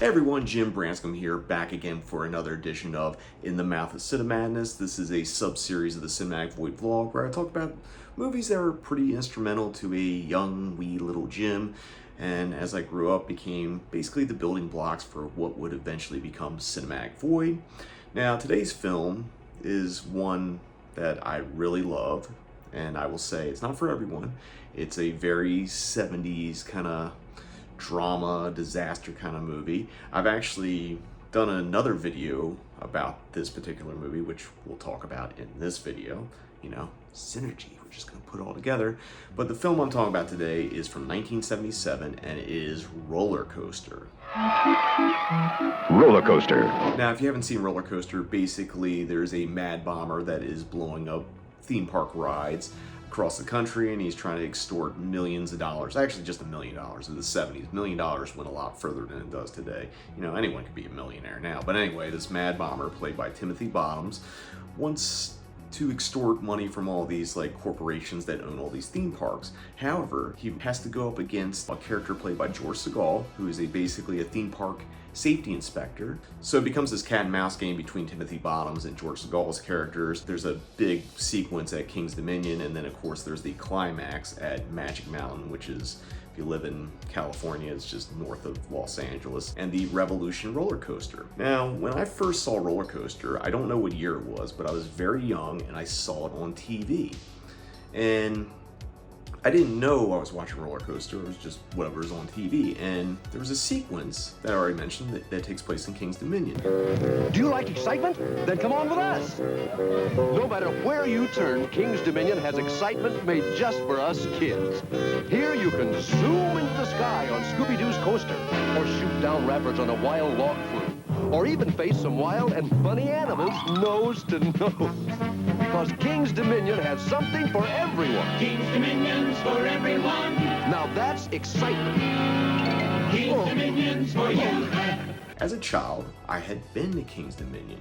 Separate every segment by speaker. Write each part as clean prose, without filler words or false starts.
Speaker 1: Hey everyone, Jim Branscombe here, back again for another edition of In the Mouth of Cinemadness. This is a sub-series of the Cinematic Void vlog where I talk about movies that were pretty instrumental to a young, wee little Jim, and as I grew up became basically the building blocks for what would eventually become Cinematic Void. Now today's film is one that I really love, and I will say it's not for everyone. It's a very 70s kind of drama, disaster kind of movie. I've actually done another video about this particular movie, which we'll talk about in this video. You know, synergy, we're just gonna put it all together. But the film I'm talking about today is from 1977, and it is Rollercoaster.
Speaker 2: Rollercoaster.
Speaker 1: Now, if you haven't seen Rollercoaster, basically there's a mad bomber that is blowing up theme park rides across the country, and he's trying to extort millions of dollars. Actually, just $1 million in the 70s. $1 million went a lot further than it does today. You know, anyone could be a millionaire now. But anyway, this mad bomber, played by Timothy Bottoms, wants to extort money from all these like corporations that own all these theme parks. However, he has to go up against a character played by George Segal, who is basically a theme park safety inspector. So it becomes this cat and mouse game between Timothy Bottoms and George Segal's characters. There's a big sequence at King's Dominion, and then of course there's the climax at Magic Mountain, which is, if you live in California, it's just north of Los Angeles, and the Revolution roller coaster. Now, when I first saw Rollercoaster, I don't know what year it was, but I was very young and I saw it on TV. And I didn't know I was watching Rollercoaster, it was just whatever was on TV. And there was a sequence that I already mentioned that takes place in King's Dominion.
Speaker 2: Do you like excitement? Then come on with us. No matter where you turn, King's Dominion has excitement made just for us kids. Here you can zoom into the sky on Scooby-Doo's coaster, or shoot down rapids on a wild log flume, or even face some wild and funny animals nose to nose. Because King's Dominion has something for everyone.
Speaker 3: King's Dominion's for everyone.
Speaker 2: Now that's excitement.
Speaker 3: King's Dominion's for you.
Speaker 1: As a child, I had been to King's Dominion,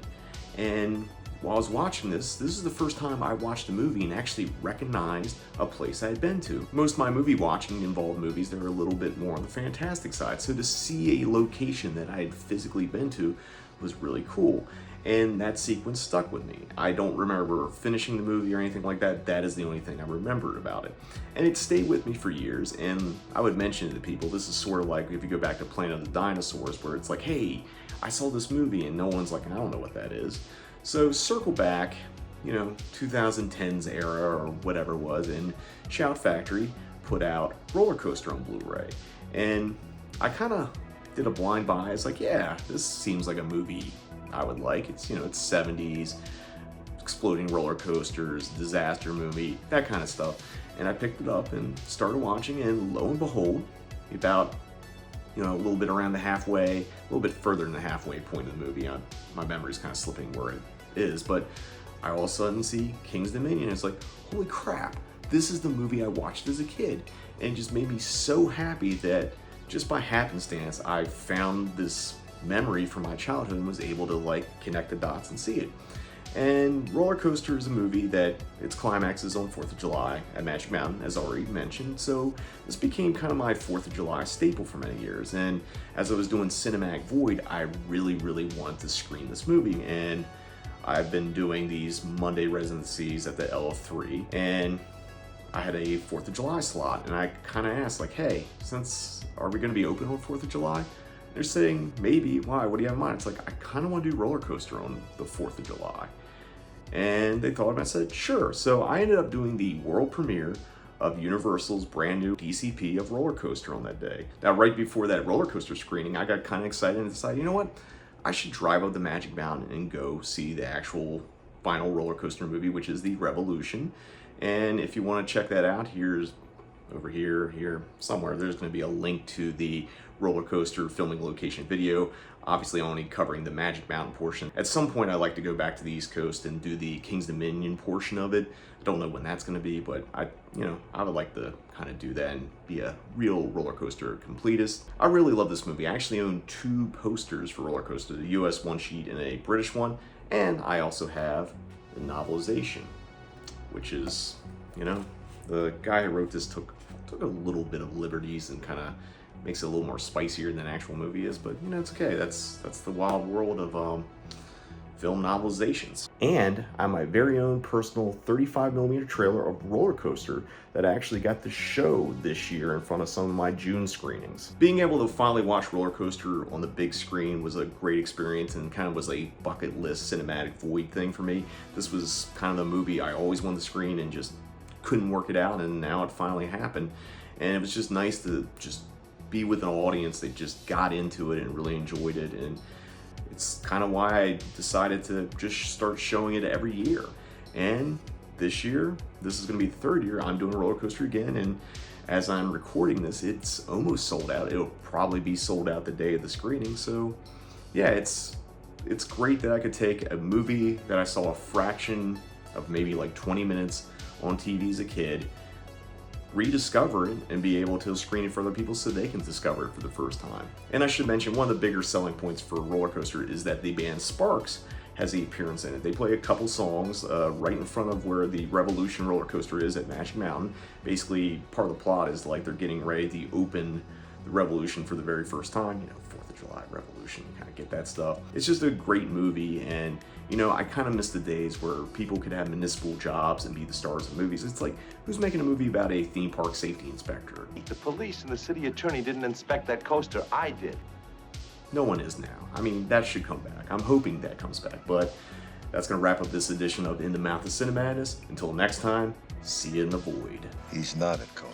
Speaker 1: and while I was watching this is the first time I watched a movie and actually recognized a place I had been to. Most of my movie watching involved movies that are a little bit more on the fantastic side, so to see a location that I had physically been to was really cool. And that sequence stuck with me. I don't remember finishing the movie or anything like that. That is the only thing I remembered about it. And it stayed with me for years, and I would mention it to people. This is sort of like if you go back to Planet of the Dinosaurs, where it's like, hey, I saw this movie, and no one's like, I don't know what that is. So circle back, you know, 2010's era or whatever it was, and Shout Factory put out Rollercoaster on Blu-ray. And I kind of did a blind buy. It's like, yeah, this seems like a movie I would like. It's, you know, it's 70s, exploding roller coasters, disaster movie, that kind of stuff. And I picked it up and started watching, and lo and behold, about, you know, a little bit around the halfway, a little bit further than the halfway point of the movie. My memory's kind of slipping where it is, but I all of a sudden see King's Dominion. It's like, holy crap, this is the movie I watched as a kid. And it just made me so happy that just by happenstance, I found this memory from my childhood and was able to like connect the dots and see it. And Rollercoaster is a movie that its climax is on 4th of July at Magic Mountain, as already mentioned. So this became kind of my 4th of July staple for many years. And as I was doing Cinematic Void, I really wanted to screen this movie. And I've been doing these Monday residencies at the LF3, and I had a 4th of July slot. And I kind of asked, like, hey, are we going to be open on 4th of July? They're saying, maybe. Why? What do you have in mind? It's like, I kind of want to do Rollercoaster on the 4th of July. And they thought of it, and I said, sure. So I ended up doing the world premiere of Universal's brand new DCP of Rollercoaster on that day. Now, right before that Rollercoaster screening, I got kind of excited and decided, you know what? I should drive up the Magic Mountain and go see the actual final Rollercoaster movie, which is the Revolution. And if you want to check that out, here's over here somewhere, there's going to be a link to the Rollercoaster filming location video, obviously only covering the Magic Mountain portion. At some point, I'd like to go back to the East Coast and do the King's Dominion portion of it. I don't know when that's going to be, but I would like to kind of do that and be a real Rollercoaster completist. I really love this movie. I actually own 2 posters for Rollercoaster, the US one sheet and a British one, and I also have the novelization, which is, you know, the guy who wrote this took took a little bit of liberties and kind of makes it a little more spicier than the actual movie is, but you know, it's okay. That's the wild world of film novelizations. And I have my very own personal 35mm trailer of Roller Coaster that I actually got to show this year in front of some of my June screenings. Being able to finally watch Roller Coaster on the big screen was a great experience and kind of was a bucket list cinematic void thing for me. This was kind of the movie I always wanted to screen and just couldn't work it out, and now it finally happened. And it was just nice to just be with an audience that just got into it and really enjoyed it. And it's kind of why I decided to just start showing it every year. And this year, this is going to be the third year, I'm doing Roller Coaster again. And as I'm recording this, it's almost sold out. It'll probably be sold out the day of the screening. So yeah, it's great that I could take a movie that I saw a fraction of maybe like 20 minutes on TV as a kid, rediscover it, and be able to screen it for other people so they can discover it for the first time. And I should mention, one of the bigger selling points for Roller Coaster is that the band Sparks has an appearance in it. They play a couple songs right in front of where the Revolution roller coaster is at Magic Mountain. Basically, part of the plot is like they're getting ready to open the Revolution for the very first time. You know, 4th of July Revolution, kind of get that stuff. It's just a great movie, and you know, I kind of miss the days where people could have municipal jobs and be the stars of movies. It's like, who's making a movie about a theme park safety inspector?
Speaker 4: The police and the city attorney didn't inspect that coaster. I did.
Speaker 1: No one is now. I mean, that should come back. I'm hoping that comes back, but that's going to wrap up this edition of In the Mouth of Cinemadness. Until next time, see you in the void.
Speaker 5: He's not a coaster.